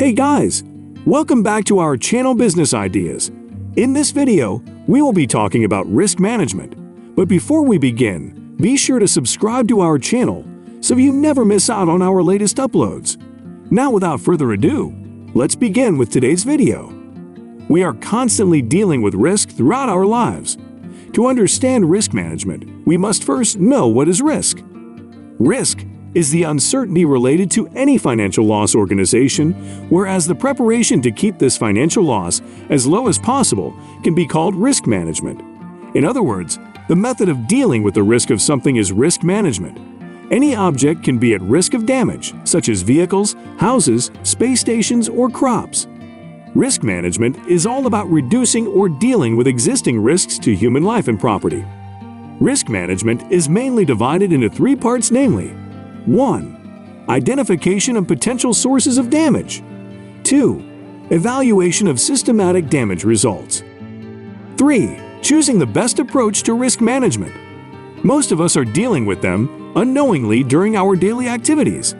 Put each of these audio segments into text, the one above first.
Hey guys, welcome back to our channel Business Ideas. In this video, we will be talking about risk management. But before we begin, be sure to subscribe to our channel so you never miss out on our latest uploads. Now without further ado, let's begin with today's video. We are constantly dealing with risk throughout our lives. To understand risk management, we must first know what is risk. Risk is the uncertainty related to any financial loss organization, whereas the preparation to keep this financial loss as low as possible can be called risk management. In other words, the method of dealing with the risk of something is risk management. Any object can be at risk of damage, such as vehicles, houses, space stations, or crops. Risk management is all about reducing or dealing with existing risks to human life and property. Risk management is mainly divided into three parts, namely: 1. Identification of potential sources of damage. 2. Evaluation of systematic damage results. 3. Choosing the best approach to risk management. Most of us are dealing with them unknowingly during our daily activities.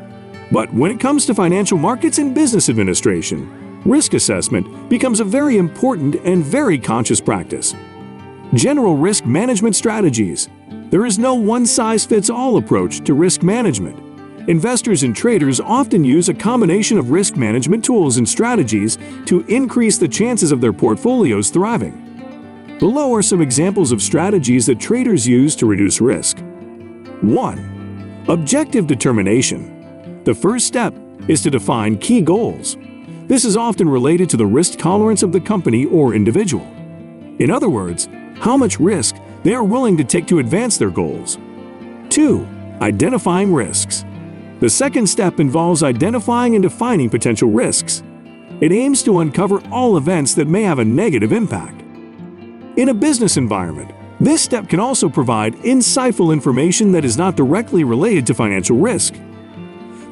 But when it comes to financial markets and business administration, risk assessment becomes a very important and very conscious practice. General risk management strategies. There is no one-size-fits-all approach to risk management. Investors and traders often use a combination of risk management tools and strategies to increase the chances of their portfolios thriving. Below are some examples of strategies that traders use to reduce risk. 1. Objective determination. The first step is to define key goals. This is often related to the risk tolerance of the company or individual. In other words, how much risk they are willing to take to advance their goals. 2. Identifying risks. The second step involves identifying and defining potential risks. It aims to uncover all events that may have a negative impact. In a business environment, this step can also provide insightful information that is not directly related to financial risk.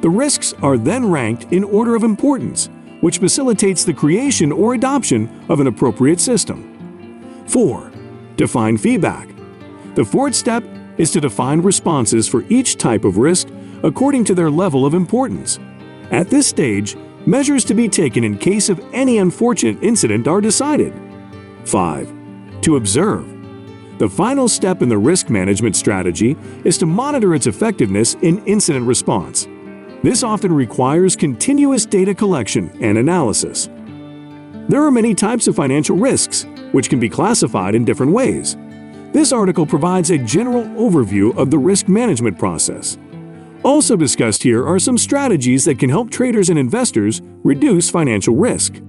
The risks are then ranked in order of importance, which facilitates the creation or adoption of an appropriate system. 4. Define feedback. The fourth step is to define responses for each type of risk according to their level of importance. At this stage, measures to be taken in case of any unfortunate incident are decided. 5. To observe. The final step in the risk management strategy is to monitor its effectiveness in incident response. This often requires continuous data collection and analysis. There are many types of financial risks, which can be classified in different ways. This article provides a general overview of the risk management process. Also discussed here are some strategies that can help traders and investors reduce financial risk.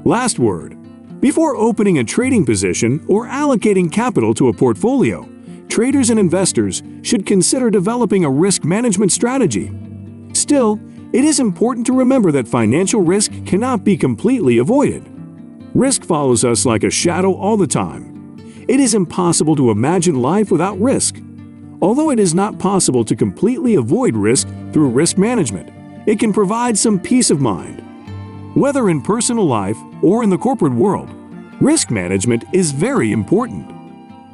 Last word. Before opening a trading position or allocating capital to a portfolio, traders and investors should consider developing a risk management strategy. Still, it is important to remember that financial risk cannot be completely avoided. Risk follows us like a shadow all the time. It is impossible to imagine life without risk. Although it is not possible to completely avoid risk through risk management, it can provide some peace of mind. Whether in personal life or in the corporate world, risk management is very important.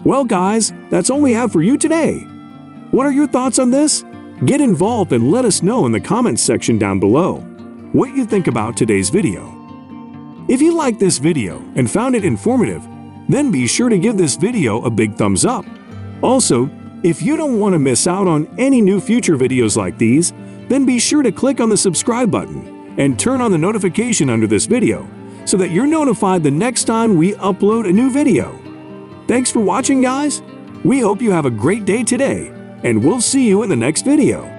Well guys, that's all we have for you today. What are your thoughts on this? Get involved and let us know in the comments section down below what you think about today's video. If you liked this video and found it informative, then be sure to give this video a big thumbs up. Also, if you don't want to miss out on any new future videos like these, then be sure to click on the subscribe button and turn on the notification under this video so that you're notified the next time we upload a new video. Thanks for watching, guys. We hope you have a great day today, and we'll see you in the next video.